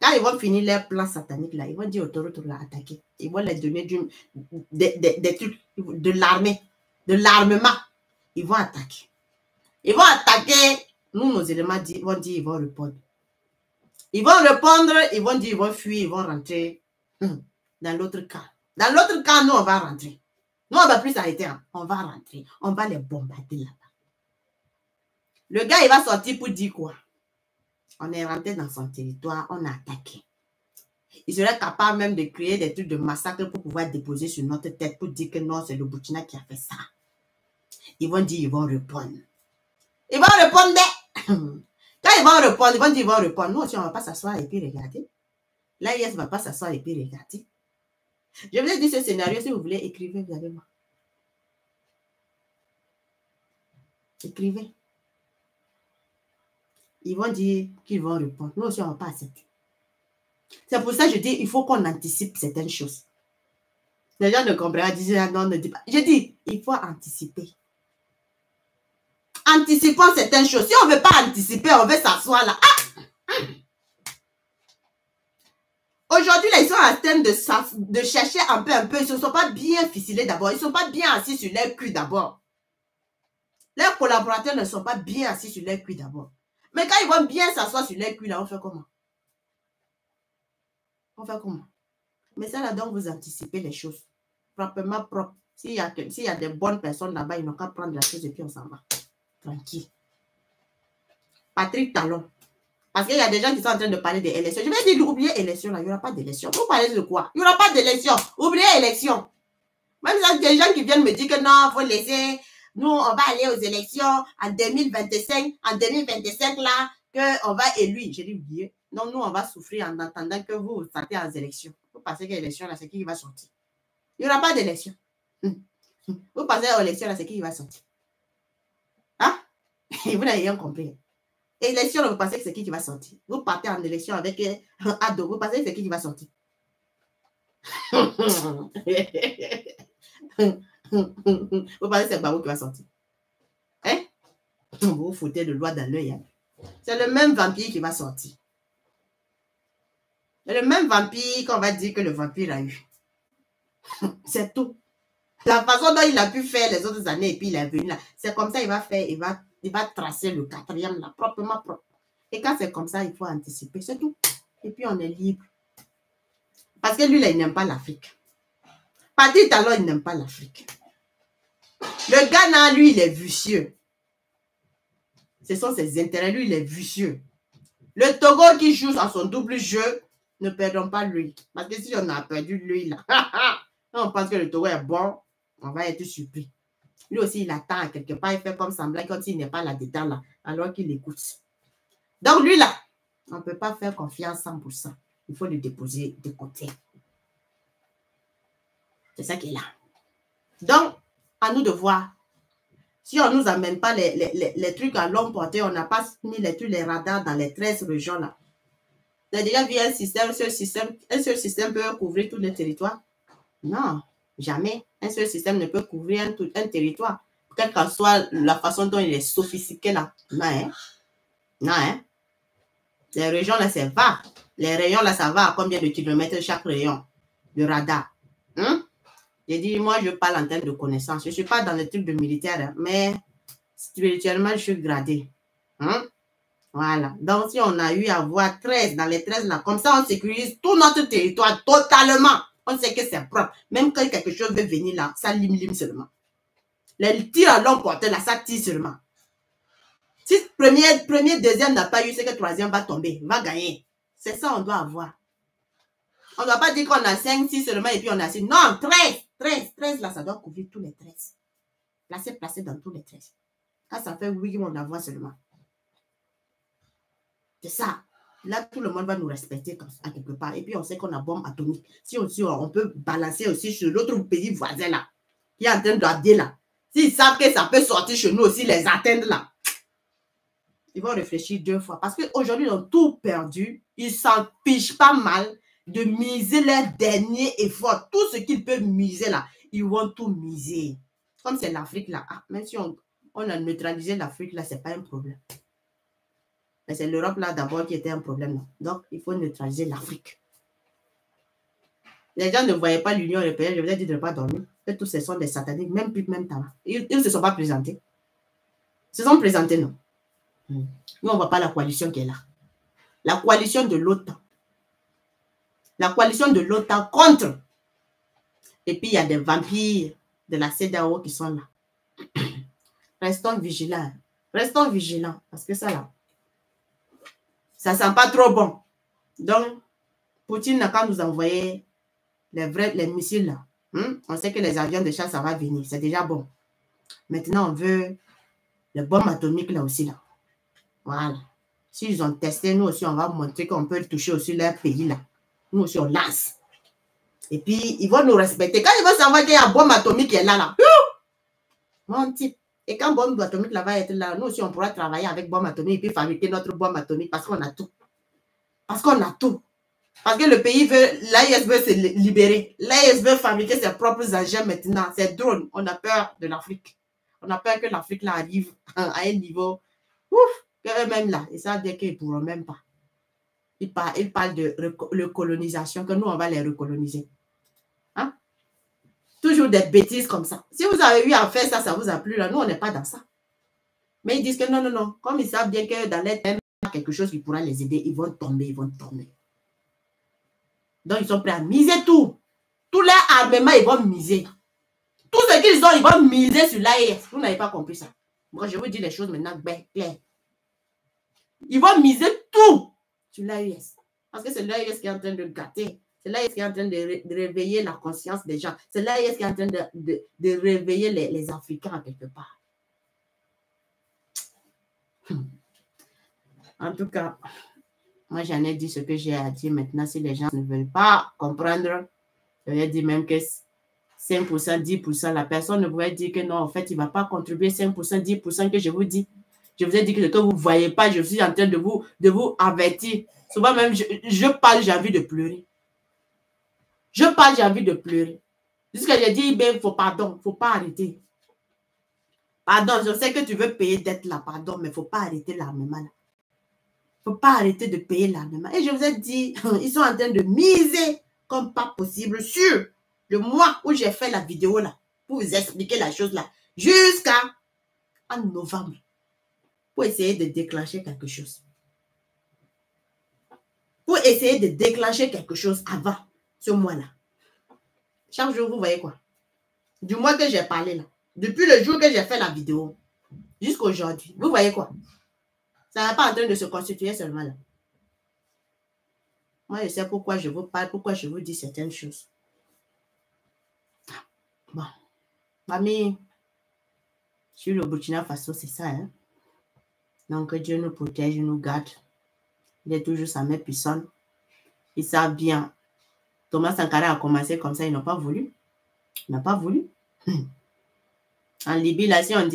Quand ils vont finir leur plan satanique, là, ils vont dire aux taureaux d'attaquer. Ils vont leur donner des trucs, de l'armée, de l'armement. Ils vont attaquer. Ils vont attaquer. Nous, nos éléments vont dire ils vont répondre. Ils vont répondre, ils vont dire ils vont fuir, ils vont rentrer dans l'autre camp. Dans l'autre camp, nous, on va rentrer. Nous, on ne va plus s'arrêter. Hein. On va rentrer. On va les bombarder là-bas. Le gars, il va sortir pour dire quoi? On est rentré dans son territoire, on a attaqué. Il serait capable même de créer des trucs de massacre pour pouvoir déposer sur notre tête pour dire que non, c'est le Burkina qui a fait ça. Ils vont dire, ils vont répondre. Ils vont répondre. Quand ils vont répondre, ils vont dire, ils vont répondre. Nous aussi, on ne va pas s'asseoir et puis regarder. L'AIS ne va pas s'asseoir et puis regarder. Je vous ai dit ce scénario, si vous voulez, écrivez, vous allez voir. Écrivez. Ils vont dire qu'ils vont répondre. Nous aussi, on ne va pas accepter. C'est pour ça que je dis, il faut qu'on anticipe certaines choses. Les gens ne comprennent pas, disent, non, ne dis pas. Je dis, il faut anticiper. Anticipons certaines choses. Si on ne veut pas anticiper, on veut s'asseoir là. Aujourd'hui, ils sont en train de chercher un peu. Ils ne sont pas bien ficelés d'abord. Ils ne sont pas bien assis sur leur cul d'abord. Leurs collaborateurs ne sont pas bien assis sur leur cul d'abord. Mais quand ils vont bien s'asseoir sur leur cul, là, on fait comment? On fait comment? Mais ça, là, donc, vous anticipez les choses. Proprement propre. S'il y a des bonnes personnes là-bas, ils n'ont qu'à prendre la chose et puis on s'en va. Tranquille. Patrick Talon. Parce qu'il y a des gens qui sont en train de parler des élections. Je vais dire, oubliez élection, là. Il n'y aura pas d'élection. Vous parlez de quoi? Il n'y aura pas d'élection. Oubliez élection. Même il y a des gens qui viennent me dire que non, il faut laisser. Nous, on va aller aux élections en 2025. En 2025, là, qu'on va élu. J'ai dit, oubliez. Non, nous, on va souffrir en attendant que vous sortez aux élections. Vous pensez que l'élection, là, c'est qui va sortir? Il n'y aura pas d'élection. Vous pensez aux élections, là, c'est qui va sortir? Hein? Vous n'avez rien compris. Élection, vous pensez que c'est qui va sortir? Vous partez en élection avec Ado, vous pensez que c'est qui va sortir? Vous pensez que c'est Babou qui va sortir? Hein? Vous vous foutez de loi dans l'œil. Hein? C'est le même vampire qui va sortir. C'est le même vampire qu'on va dire que le vampire a eu. C'est tout. La façon dont il a pu faire les autres années et puis il est venu là, c'est comme ça il va faire, il va tracer le quatrième là, proprement propre. Et quand c'est comme ça, il faut anticiper, c'est tout. Et puis on est libre. Parce que lui là, il n'aime pas l'Afrique. Patrick Talon, il n'aime pas l'Afrique. Le Ghana, lui, il est vicieux. Ce sont ses intérêts, lui, il est vicieux. Le Togo qui joue à son double jeu, ne perdons pas lui. Parce que si on a perdu lui là, on pense que le Togo est bon, on va être surpris. Lui aussi, il attend quelque part, il fait comme semblant quand il n'est pas là-dedans, là, alors qu'il écoute. Donc, lui, là, on ne peut pas faire confiance 100%. Il faut le déposer de côté. C'est ça qui est là. Donc, à nous de voir. Si on ne nous amène pas les trucs à longue portée, on n'a pas mis les radars dans les 13 régions, là. Vous avez déjà vu un seul système peut couvrir tout le territoire? Non, jamais. Un seul système ne peut couvrir un territoire. Quelle que soit la façon dont il est sophistiqué là. Non, hein? Non, hein? Les régions là, c'est va. Les rayons là, ça va à combien de kilomètres chaque rayon? Le radar. J'ai dit, moi, je parle en termes de connaissances. Je ne suis pas dans le truc de militaire, hein, mais spirituellement, je suis gradé. Voilà. Donc, si on a eu à voir 13, dans les 13 là, comme ça, on sécurise tout notre territoire totalement. On sait que c'est propre. Même quand quelque chose veut venir là, ça lime seulement. Les tirs à longue portée là, ça tire seulement. Si premier, deuxième n'a pas eu, c'est que troisième va tomber, va gagner. C'est ça on doit avoir. On ne doit pas dire qu'on a 5, 6 seulement et puis on a 6. Non, 13 là, ça doit couvrir tous les 13. Placez dans tous les 13. Quand ça fait oui, on envoie seulement. C'est ça. Là, tout le monde va nous respecter à quelque part. Et puis, on sait qu'on a bombe atomique. Si aussi, on peut balancer aussi sur l'autre pays voisin là, qui est en train d'arder là. S'ils savent que ça peut sortir chez nous aussi, les atteindre là, ils vont réfléchir 2 fois. Parce qu'aujourd'hui, ils ont tout perdu. Ils s'en fichent pas mal de miser leur dernier effort. Tout ce qu'ils peuvent miser là, ils vont tout miser. Comme c'est l'Afrique là, même si on a neutralisé l'Afrique là, c'est pas un problème. Mais c'est l'Europe là d'abord qui était un problème. Là. Donc, il faut neutraliser l'Afrique. Les gens ne voyaient pas l'Union européenne, je vous ai dit de ne pas dormir. Que tous ces sont des sataniques, même plus, même talent. Ils ne se sont pas présentés. Ils se sont présentés, non. Nous, on ne voit pas la coalition qui est là. La coalition de l'OTAN. La coalition de l'OTAN contre. Et puis, il y a des vampires de la CEDEAO qui sont là. Restons vigilants. Restons vigilants. Parce que ça, là, ça ne sent pas trop bon. Donc, Poutine n'a qu'à nous envoyer les missiles là. On sait que les avions de chasse, ça va venir. C'est déjà bon. Maintenant, on veut les bombes atomiques là aussi. Là. Voilà. S'ils ont testé, nous aussi, on va montrer qu'on peut toucher aussi leur pays là. Nous aussi, on lance. Et puis, ils vont nous respecter. Quand ils vont savoir qu'il y a une bombe atomique qui est là, mon type. Et quand bombe atomique là va être là, nous aussi, on pourra travailler avec bombe atomique et puis fabriquer notre bombe atomique parce qu'on a tout. Parce qu'on a tout. Parce que le pays veut, l'AIS veut se libérer. L'AIS veut fabriquer ses propres engins maintenant. C'est drôle. On a peur de l'Afrique. On a peur que l'Afrique là arrive à un niveau, ouf, qu'eux-mêmes là, ils savent dire qu'ils ne pourront même pas. Ils parlent de recolonisation, que nous, on va les recoloniser. Hein? Toujours des bêtises comme ça. Si vous avez eu à faire ça, ça vous a plu là. Nous, on n'est pas dans ça. Mais ils disent que non, non, non. Comme ils savent bien que dans les thèmes, quelque chose qui pourra les aider, ils vont tomber, ils vont tomber. Donc, ils sont prêts à miser tout. Tous leurs armements, ils vont miser. Tout ce qu'ils ont, ils vont miser sur l'AES. Vous n'avez pas compris ça. Moi, je vous dis les choses maintenant claires. Ils vont miser tout sur l'AES. Parce que c'est l'AES qui est en train de gâter. C'est l'AES qui est en train de réveiller la conscience des gens. C'est l'AES qui est en train de réveiller les Africains quelque part. En tout cas, moi, j'en ai dit ce que j'ai à dire. Maintenant, si les gens ne veulent pas comprendre, je vais dire même que 5%, 10%, la personne ne pouvait dire que non, en fait, il ne va pas contribuer 5%, 10% que je vous dis. Je vous ai dit que ce que vous ne voyez pas, je suis en train de vous avertir. Souvent même, je parle, j'ai envie de pleurer. Je parle, j'ai envie de pleurer. Jusqu'à j'ai dit, ben, pardon, il ne faut pas arrêter. Pardon, je sais que tu veux payer dette là, pardon, mais il ne faut pas arrêter l'armement là. Il ne faut pas arrêter de payer l'armement. Et je vous ai dit, ils sont en train de miser comme pas possible sur le mois où j'ai fait la vidéo là, pour vous expliquer la chose là, jusqu'à en novembre, pour essayer de déclencher quelque chose. Pour essayer de déclencher quelque chose avant ce mois-là. Chaque jour, vous voyez quoi? Du mois que j'ai parlé là, depuis le jour que j'ai fait la vidéo, jusqu'à aujourd'hui, vous voyez quoi? Ça n'est pas en train de se constituer seulement là. Moi, je sais pourquoi je vous parle, pourquoi je vous dis certaines choses. Bon, mamie, sur le Burkina Faso, c'est ça, hein? Donc, que Dieu nous protège, nous garde. Il est toujours sa main puissante. Ils savent bien. Thomas Sankara a commencé comme ça, ils n'ont pas voulu. Ils n'ont pas voulu. En Libye, là, si on dit